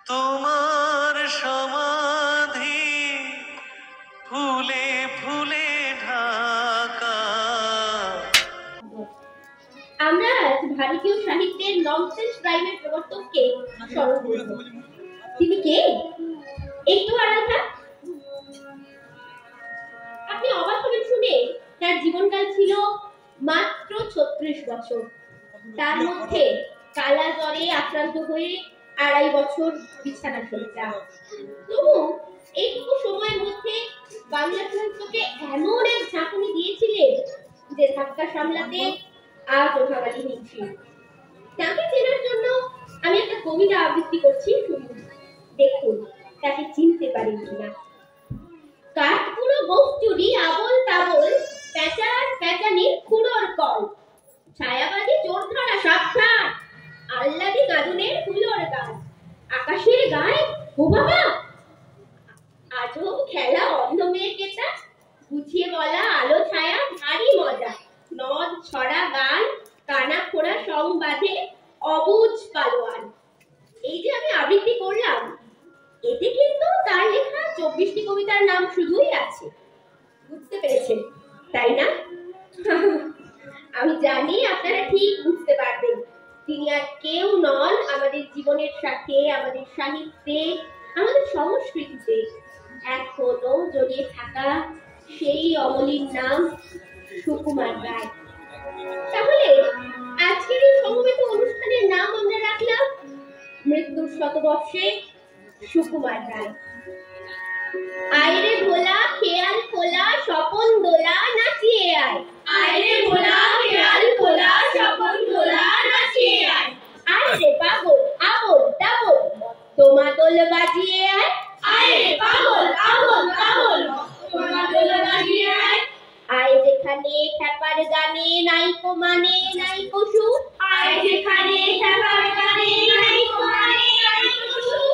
তোমার সমাধি ফুলে ফুলে ঢাকা। আমরা ভারতীয় সাহিত্যের ননসেন্স রাইমের প্রবর্তককে স্মরণ করব। তিনি কে? একটু আড়াল থাক। আপনি অবাক হবেন শুনে, তার জীবনকাল ছিল মাত্র 36 বছর। তার মধ্যে কালা জ্বরে আক্রান্ত হয়ে 2.5 বছর বিছানা শয্যা। তবু এইটুকু সময়ের মধ্যে বাংলা সাহিত্যকে এমন এক ঝাঁকুনি দিয়েছিলেন যে ধাক্কা সামলাতে আজও ভাবালি হিমশিম। তাকে চেনার জন্য আমি একটা কবিতা আবৃত্তি করছি, শুনুন, দেখুন তাকে চিনতে পারেন কিনা। কাঠপুরো বস্তুরি আবল তাবল, প্যাঁচার প্যাঁচানির খুঁড়োর কল, ছায়াবাদী চোর ধরা সাবধান, আল্লাদি গাজনের ফুলোর গাছ, আকাশের গায়ে ও বাবা আজব খেলা অন্ধ মেয়ে কেতা, গুছিয়ে বলা আলো ছায়া ভারী মজা, নদ ছড়া গান, কানা খোড়া সংবাদে অবুঝ পালোয়ান। এই যে আমি আবৃত্তি করলাম, এতে কিন্তু তার লেখা 24টি কবিতার নাম শুধুই আছে। বুঝতে পেরেছেন তাই না? আমি জানি আপনারা ঠিক বুঝতে পারবেন, তিনি আর কেউ নন আমাদের জীবনের সাথে, আমাদের সাহিত্যে, আমাদের সংস্কৃতিতে এখনো জড়িয়ে থাকা সেই অমলিন নাম সুকুমার রায়। তাহলে আজকের এই সমবেত অনুষ্ঠানের নাম আমরা রাখলাম মৃত্যুর শতবর্ষে সুকুমার রায়। আয়রে ভোলা খেয়াল খোলা স্বপন দোলা নাচিয়ে আয়, আয়রে ভোলা খেয়াল খোলা স্বপন দোলা নাচিয়ে আয়, আয়রে পাগল আবল তাবল তোমা দোল বাজিয়ে আয়, আয়রে পাগল আবল তাবল তোমা দোল বাজিয়ে আয়, আয় যেখানে খ্যাপার গানে নাইকো মানে নাইকো সুর, আয় যেখানে খ্যাপার গানে নাইকো মানে নাইকো সুর,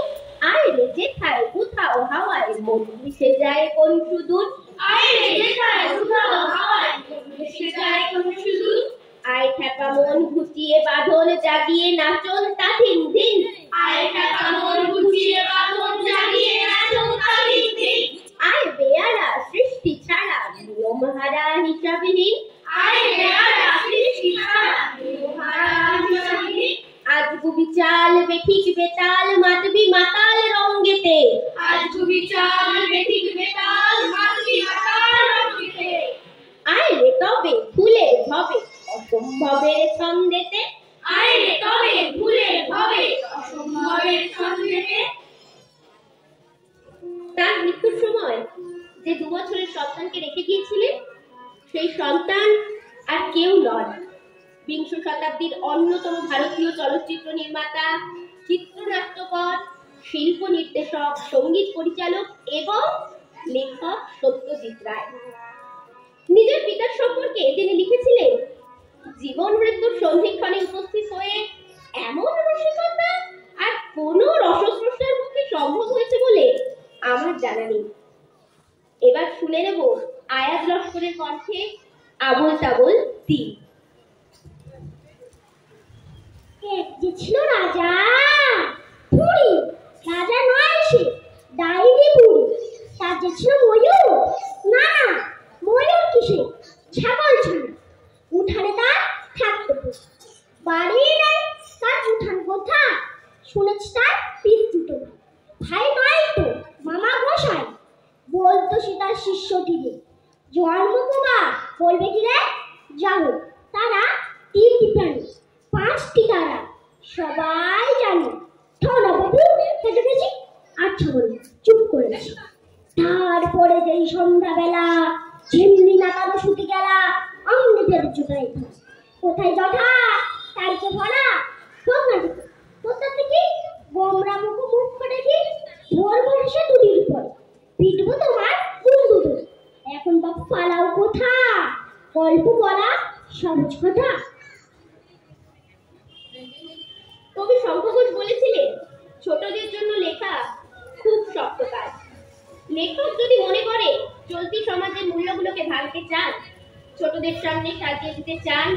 আয় রে যেথায় কোথাও হাওয়ায় মন মিশে যায় কোন সুদূর, আয় রে যেথায় কোথাও হাওয়ায় মন মিশে যায় কোন সুদূর, আয় খ্যাপা মন ঘুচিয়ে বাঁধন জাগিয়ে নাচন তাথিন দিন, আয় খ্যাপা মন ঘুচিয়ে বাঁধন জাগিয়ে নাচন তাথিন দিন, আয় বেয়ারা সৃষ্টি ছাড়া নিয়ম হারা হিসাবহীন, আয় বেয়ারা সৃষ্টি ছাড়া নিয়ম হারা হিসাবহীন, আজ গুবি চাল বেঠিক বেতাল মাতবি মাতাল রঙ্গেতে, আজ গুবি চাল বেঠিক বেতাল মাতবি মাতাল রঙ্গেতে, আয় রে তবে ফুলে ভবে অসম্ভবের ছন্দেতে, আয় রে তবে ফুলে ভবে অসম্ভবের ছন্দেতে। তার মৃত্যুর সময় যে 2 বছরের সন্তানকে রেখে গিয়েছিলেন, সেই সন্তান আর কেউ নন, বিংশ শতাব্দীর অন্যতম ভারতীয় চলচ্চিত্র নির্মাতা, চিত্রনাট্যকার, শিল্প নির্দেশক, সঙ্গীত পরিচালক এবং লেখক সত্যজিৎ রায়। নিজের পিতার সম্পর্কে তিনি লিখেছিলেন, জীবন মৃত্যুর সন্ধিক্ষণে উপস্থিত হয়ে এমন রসিকতা আর কোন রসস্রষ্টার পক্ষে সম্ভব হয়েছে বলে আমার জানা নেই। এবার শুনে নেব আয়াজ লস্করের কণ্ঠে আবল তাবল তিন। এক যে ছিল রাজা পুরী, রাজা নয় সে ডাইনি পুরী, তার যে ছিল ময়ূর, না ময়ূর কিসে, ছাগল ছানা, উঠানে তার থাকতো বাড়ি নাই, তার উঠান কোথা, শুনেছি তার পিতৃতো ভাই নয় তো মামা গোসাই, বলতো সে তার শিষ্যটিকে, জন্মকুমার বলবে কি রে, যাও তারা 3টি প্রাণী 5টি তারা সবাই জানে, থনা বাবু কেটে গেছি, আচ্ছা বলে চুপ করেছি। তারপরে যেই সন্ধ্যাবেলা ঝিমনি নাকানো শুতে গেলা, অমনি পেরে জোটাই কোথায় জটা তাইকে ভরা তোমরা কোথা থেকে গোমরা মুখ মুখ করে কি ধরবো এসে দুদিন পরে পিটবো তোমার বন্ধু ধরে, এখন বাপ পালাও কোথা, গল্প বলা সহজ কথা। কবি শঙ্খ ঘোষ বলেছিলেন, ছোটদের জন্য লেখা খুব শক্ত কাজ। লেখক যদি মনে করে চলতি সমাজের মূল্যগুলোকে ভাঙতে চান, ছোটদের সামনে সাজিয়ে দিতে চান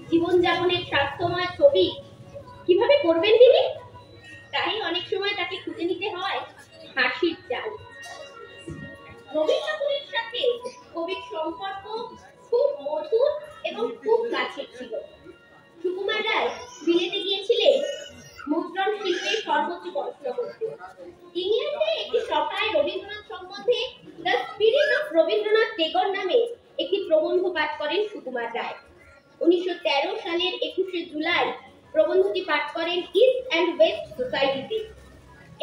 জীবনযাপনের স্বাস্থ্যময় ছবি, কিভাবে করবেন তিনি? তাই অনেক সময় তাকে খুঁজে নিতে সুকুমার রায়। 1913 সালের 21শে জুলাই প্রবন্ধটি পাঠ করেন ইস্ট অ্যান্ড ওয়েস্ট সোসাইটিতে।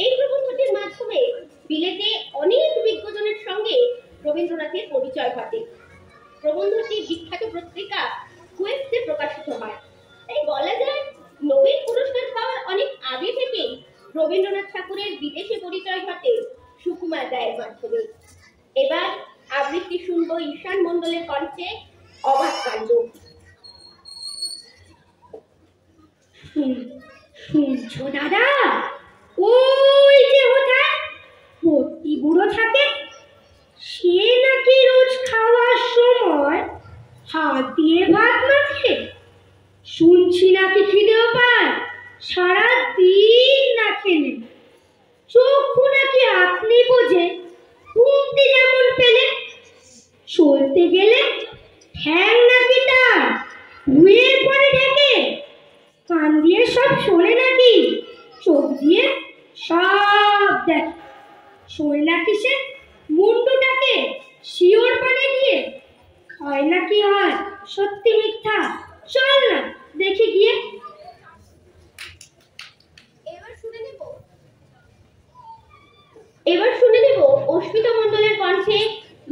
এই প্রবন্ধটির মাধ্যমে বিলেতে অনেক বিজ্ঞজনের সঙ্গে রবীন্দ্রনাথের পরিচয় ঘটে। প্রবন্ধটি বিখ্যাত পত্রিকা কুয়েস্টে প্রকাশিত হয়। তাই বলা যায় নোবেল পুরস্কার পাওয়ার অনেক আগে থেকেই রবীন্দ্রনাথ ঠাকুরের বিদেশে পরিচয় ঘটে সুকুমার রায়ের মাধ্যমে। এবার আবৃত্তি শুনবো ঈশান মণ্ডলের কণ্ঠে অবাক কাণ্ড। শুনছো দাদা, ওই যে ওটা ভর্তি বুড়ো থাকে, সে নাকি রোজ খাওয়ার সময় হাত দিয়ে ভাত মাখে। শুনছি নাকি খিদেও পায়, সারা দিন না খেলে। চক্ষু নাকি আপনি বোঝে, ঘুমতে যেমন পেলে। চলতে গেলে ঠ্যাং নাকি তার ঘুরে পড়ে ঢেকে। কান দিয়ে সব শোনে নাকি, চোখ দিয়ে সব দেখে। শোয় নাকি সে মুন্ডুটাকে শিওর পানে গিয়ে। হয় নাকি হয় সত্যি মিথ্যা, চল না দেখে গিয়ে। এবার শুনে নেব অস্মিতা মণ্ডলের কণ্ঠে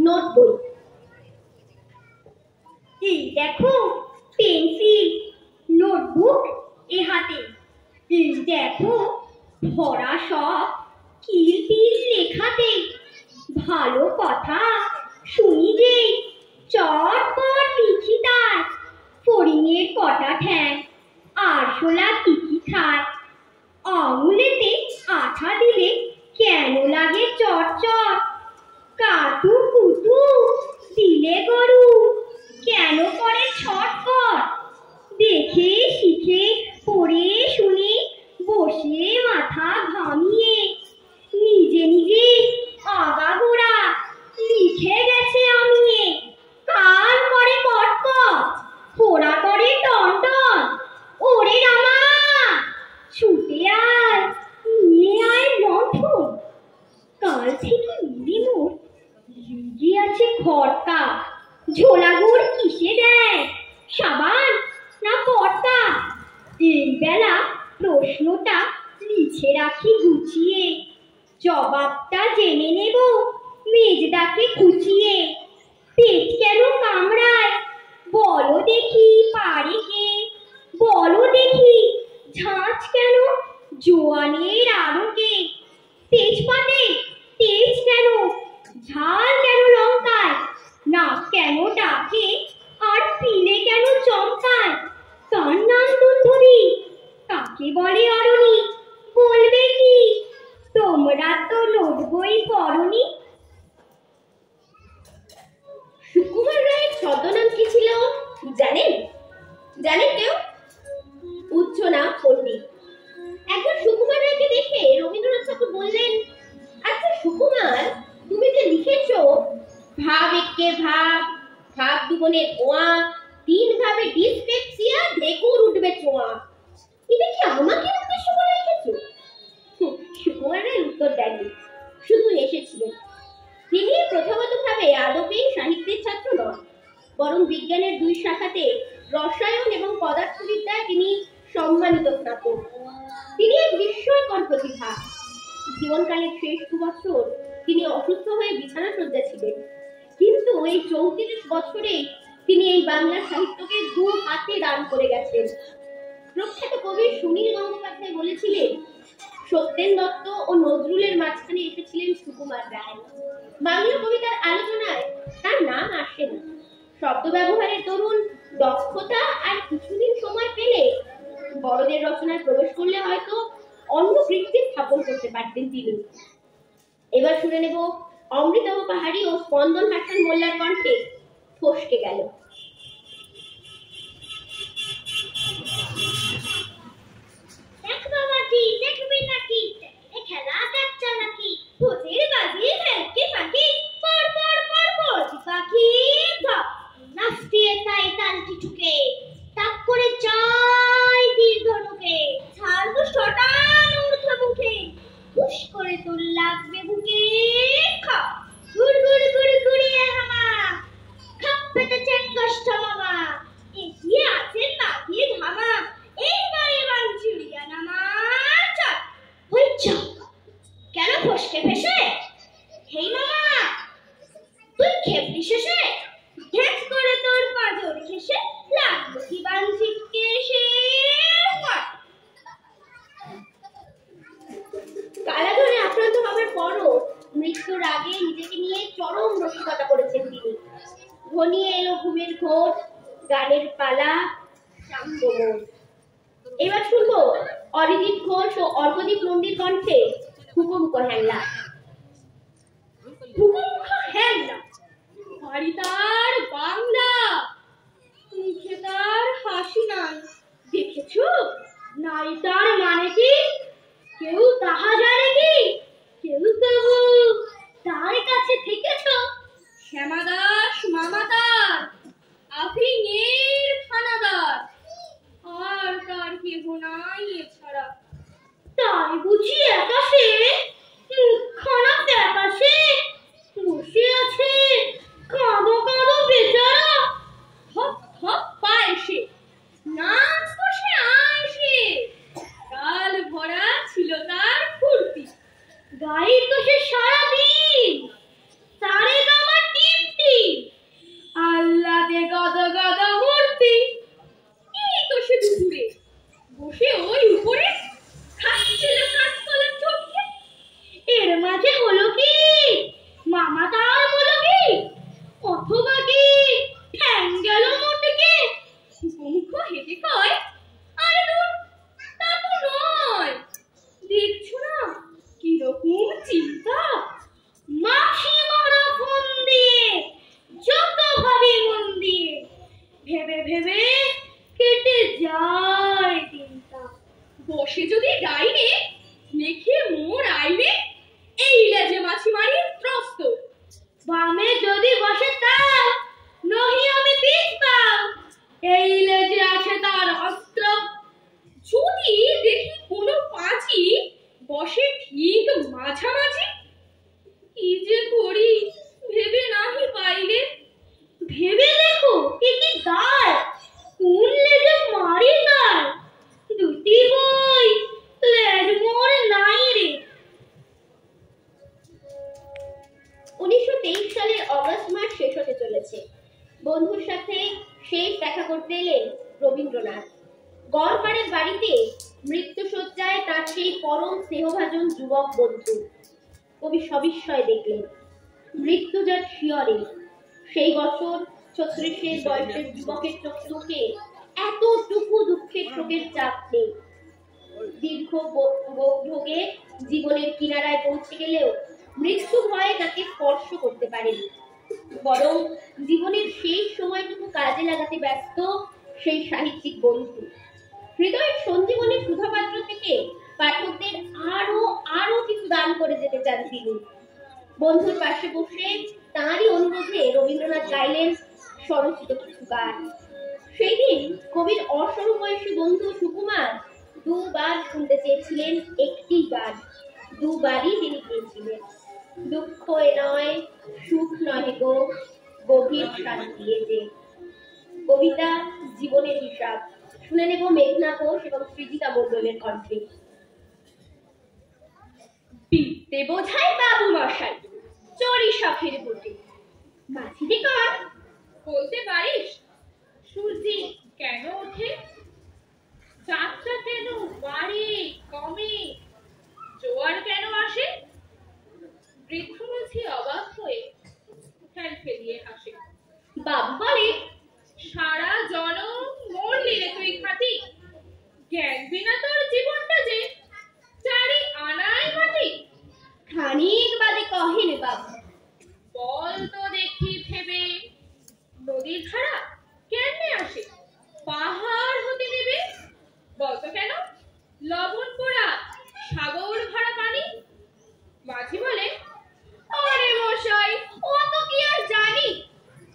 নোট বই। এই দেখো পেন্সিল, নোটবুক এ হাতে। এই দেখো ভরা সব কিল পিল লেখাতে। ভালো কথা শুনি যে চটপট লিখি তার। ফড়িংয়ের কটা ঠ্যাং, আরশোলা কি কি খায়। আঙুলেতে আঠা দিলে কেন লাগে চটচট। কাটু কুটু দিলে গরু কেন করে ছটফট। দেখে শিখে পড়ে শুনে বসে মাথা ঘামিয়ে নিজে নিজে আগাগোড়া লিখে গেছে আমি। কান করে কটকট, ফোড়া করে টনটন। ওরে রামা ছুটে আয়, নিয়ে আয় লণ্ঠন। কাল থেকে উলি মোর লেগে আছে খড়কা। ঝোলা গুড় কিসে দেয়, সাবান না কর্তা। এই বেলা প্রশ্নটা লিখে রাখি গুছিয়ে। জবাবটা জেনে নেব মেজদাকে খুঁচিয়ে। পেট কেন কামড়ায় বলো দেখি পারে কে। বলো দেখি ঝাঁঝ কেন জোয়ানের আড়কে। তেজপাতে তেজ কেন, ঝাল কেন লঙ্কায়। নাক কেন ডাকে আর পিলে কেন চমকায়। কার নাম দুন্ধবি, কাকে বলে অরণি, বলবে কি। তোমরা তো নোট বই পড়নি। সুকুমার রায়ের ছদ্মনাম কি ছিল জানেন? জানেন কেউ? উচ্চ নাম পণ্ডিত। একবার সুকুমার রায়কে দেখে রবীন্দ্রনাথ ঠাকুর বললেন, আচ্ছা সুকুমার, তুমি যে লিখেছো ভাব একে ভাব, ভাব দুবনে ধোঁয়া, 3 ভাবে ডিসপেপসিয়া, ঢেকুর উঠবে ছোঁয়া, এটা কি আমাকে উদ্দেশ্য করে লিখেছো? সুকুমার রায় উত্তর দেননি, শুধু এসেছিলেন। তিনি প্রথাগতভাবে আদপে সাহিত্যের ছাত্র নন, বরং বিজ্ঞানের 2 শাখাতে রসায়ন এবং পদার্থবিদ্যায় তিনি সম্মানিত স্নাতক। তিনি এক বিস্ময়কর প্রতিভা। জীবনকালের শেষ 2 বছর তিনি অসুস্থ হয়ে বিছানা শয্যা ছিলেন, কিন্তু এই 34 বছরে তিনি এই বাংলা সাহিত্যকে 2 হাতে দান করে গেছেন। প্রখ্যাত কবি সুনীল গঙ্গোপাধ্যায় বলেছিলেন, সত্যেন দত্ত ও নজরুলের মাঝখানে এসেছিলেন সুকুমার রায়। বাংলা কবিতার আলোচনায় তার নাম আসে না। শব্দ ব্যবহারের দরুন দক্ষতা আর কিছুদিন সময় পেলে বড়দের রচনায় প্রবেশ করলে হয়তো অন্য কৃতি স্থাপন করতে পারতেন তিনি। এবার শুনে নেব অমৃতম পাহাড়ি ও স্পন্দন হাসান মোল্লার কণ্ঠে ফসকে গেল। দেখ বাবাজি, দেখবি নাকি এ খেলা দেখছ নাকি। ভোজের বাজি ভেলকে পাখি পর পর পর পর পাখি নাচতে তাই তালটি ঠুকে। তাক করে চাই দীর্ঘ ঢুকে, ছাড়বো শটান ঊর্ধ্ব মুখে। হুশ করে তোর লাগবে বুকে খা, গুড় গুড় গুড় গুড়িয়ে হাওয়া। খাপ পেতে চেঙ্গষ্ট মামা। ফসকে ফেসে, হেই মামা তুই খেপলি শেষে, ঢেক করে তোর পাঁজর ঘেসে লাগলো কি বাঞ্ছিতকে সে কালাজ্বরে আক্রান্ত হওয়ার পরও মৃত্যুর আগে নিজেকে নিয়ে চরম রসিকতা করেছেন তিনি। ঘনিয়ে এলো ঘুমের ঘোর, গানের পালা, শান্তমোর। এবার শুনবো অরিজিৎ ঘোষ ও অর্কদীপ নন্দীর কণ্ঠে হুকো হ্যাংলা। হুকুমুখা হ্যাংলা, বাড়ি তার বাংলা, মুখে তার হাসি নাই, দেখেছো নাই তার মানে কি? কেউ তাহা জানে কি? কেউ কেউ তার কাছে থেকেছো, শ্যামাদাস মামা তার, আফিংয়ের থানাদার, আর তার কেহ নাই এছাড়া। তাই বুঝি আকাশে মুখখানা ফ্যাকাশে বসে আছে কাঁদো কাঁদো বেচারা, হপ হপ পায় সে, নাচ বসে আয়সে, কাল ভরা ছিল তার ফুর্তি, গায়ে তো সে সারাদিন তারে গামা টিপটি, আল্লাদে গদ গদ মূর্তি। এই তো সে দুপুরে বসে ওই উপরে খাচ্ছিল কাঠকলা চোখে, এর মাঝে হলো কি মামা তার বলো কি, অথবা কি ঠ্যাং গেল মোটকে। মুখ হেঁটে কয়, আরে দূর তা তো নয়, দেখছো না কিরকম চিন্তা, মাছি মারা ফোন দিয়ে যত ভাবি মন দিয়ে, ভেবে ভেবে কেটে যায় দিনটা। বসে যদি ডাইনে লেখে মোর আইবে, এই লেজে মাছি মারি ত্রস্ত, বামে যদি বসে তাও নহি আমি পিঠ পাও, এই লেজে আছে তার অস্ত্র। যদি দেখি কোনো পাঁচি বসে ঠিক মাঝামাঝি, কি যে করি ভেবে নাহি পাইলে। ভেবে দেখো কি কি গায়, কোন লেজে মারি তার, দুটি বই লেজ মোর নাই রে। 1923 সালের অগস্ট মাস শেষ হতে চলেছে। বন্ধুর সাথে শেষ দেখা করতে এলেন রবীন্দ্রনাথ। গড়পাড়ের বাড়িতে মৃত্যুশয্যায় তার সেই পরম স্নেহভাজন যুবক বন্ধু। কবি সবিস্ময় দেখলেন মৃত্যুজাত শিয়রে। সেই বছর 36 বয়সের যুবকের চোখে এতটুকু দুঃখের শোকের চাপ নেই। দীর্ঘ ভোগে জীবনের কিনারায় পৌঁছে গেলেও মৃত্যু ভয়ে তাকে স্পর্শ করতে পারেনি, বরং জীবনের শেষ সময়টুকু কাজে লাগাতে ব্যস্ত সেই সাহিত্যিক বন্ধু। হৃদয়ের সঞ্জীবনী সুধাপাত্র থেকে পাঠকদের আরো কিছু দান করে যেতে চান তিনি। বন্ধুর পাশে বসে তাঁরই অনুরোধে রবীন্দ্রনাথ গাইলেন স্বরচিত কিছু গান। সেই দিন কবির অসমবয়সী বন্ধু সুকুমার দুবার শুনতে চেয়েছিলেন একটি গান, দুবারই তিনি পেয়েছিলেন। দুঃখ এ নয় সুখ নহে গো, গভীর শান্তি এ যে। কবিতা জীবনের হিসাব শুনে নেব মেঘনা ঘোষ এবং সৃজিতা মণ্ডলের কণ্ঠে। বিদ্যে বোঝাই বাবু মশাই, চড়ি শখের বুটে, মাঝিরে কর বলতে পারিস সূর্যি কেন ওঠে, যাত্রা কেন বাড়ে কমে, জোয়ার কেন আসে। বৃদ্ধ মাঝি অবাক হয়ে ফেল ফেলিয়ে হাসে। বাবু বলে, সারা জনম মরলি রে তুই খাটি, জ্ঞান বিনা তোর জীবনটা যে চারি আনায় মাটি। খানিক বাদে কহেন বাবু, বল তো দেখি ভেবে, নদীর ধারা কেমনে আসে, পাহাড় হতে নেবে। বলতো কেন লবণ পোড়া সাগর ভরা পানি। মাঝি বলে, আরে মশাই ও তো কি আর জানি।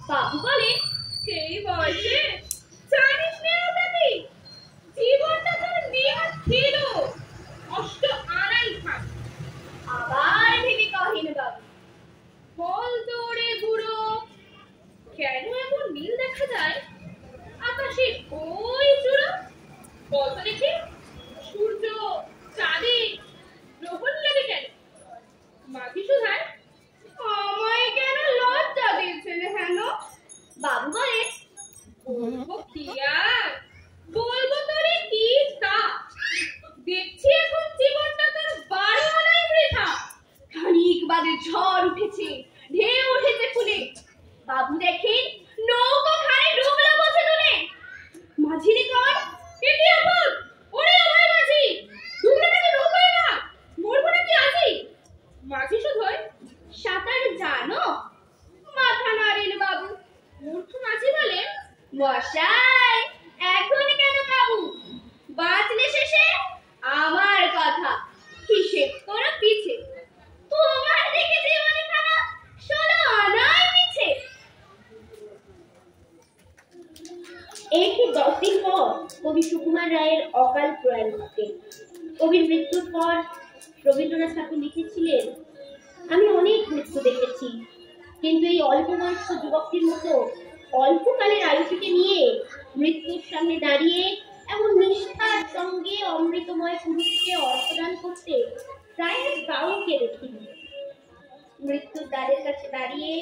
বাবু বলে, এই বয়সে জানিস না দাদি, জীবনটা তোর নেহাত ছিল অষ্ট আনাই থাক। আবার ভেবে কহেন বাবু, বল তো রে বুড়ো, কেন এমন নীল দেখা যায় আকাশে ওই চূড়ো। বলতো দেখি সূর্য চাঁদের ঝড় উঠেছে, ঢেউ উঠেছে ফুলে। বাবু দেখেন নৌকো ঘাড়ে ডুবলো পথে দুলে। মাঝিরে কর, এ কি আপদ? ওরে ও ভাই মাঝি, ডুবলে নাকি নৌকোয় না, মরবো নাকি আজি? মাঝি শুধোয়, সাঁতার জানো? মাথা নাড়েন বাবু। মূর্খ মাঝি বলে, মশাই এখন কেন কাবু? বাঁচলে শেষে আমার কথা, হিসেব করো পিছে। তোমার দেখে জীবনে খারাপ, 16 আনায় পিছে। এর ঠিক 10 দিন পর কবি সুকুমার রায়ের অকাল প্রয়াণ ঘটে। কবির মৃত্যুর পর রবীন্দ্রনাথ ঠাকুর লিখেছিলেন, আমি অনেক মৃত্যু দেখেছি, কিন্তু এই অল্প বয়স্ক যুবকটির মতো অল্পকালের আয়ুটিকে নিয়ে মৃত্যুর সামনে দাঁড়িয়ে এমন নিষ্ঠার সঙ্গে অমৃতময় পুরুষকে অর্থদান করতে প্রায় কাউকে দেখিনি। মৃত্যুর দ্বারের কাছে দাঁড়িয়ে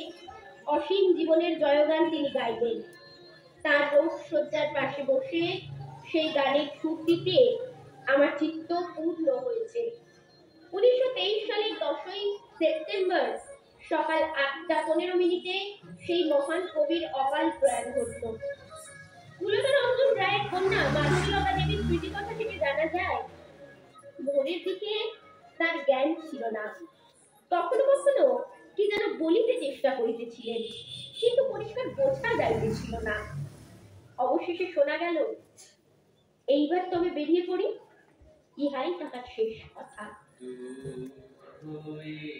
অসীম জীবনের জয়গান তিনি গাইবেন। তার রোগশয্যার পাশে বসে সেই গানের সুর দিতে আমার চিত্ত পূর্ণ হয়েছে। 1923 সালের 10ই সেপ্টেম্বর সকাল 8:15 সেই মহান কবির অকাল প্রয়াণ ঘটল। কুলরঞ্জন রায়ের কন্যা মাধবীলতা দেবীর স্মৃতিকথা থেকে জানা যায়, ভোরের দিকে তার জ্ঞান ছিল না। কখনো কখনো কি যেন বলিতে চেষ্টা করিতেছিলেন, কিন্তু পরিষ্কার বোঝা যাইতেছিল না। অবশেষে শোনা গেল, এইবার তবে বেরিয়ে পড়ি, ইহাই তাহার শেষ কথা। গভীর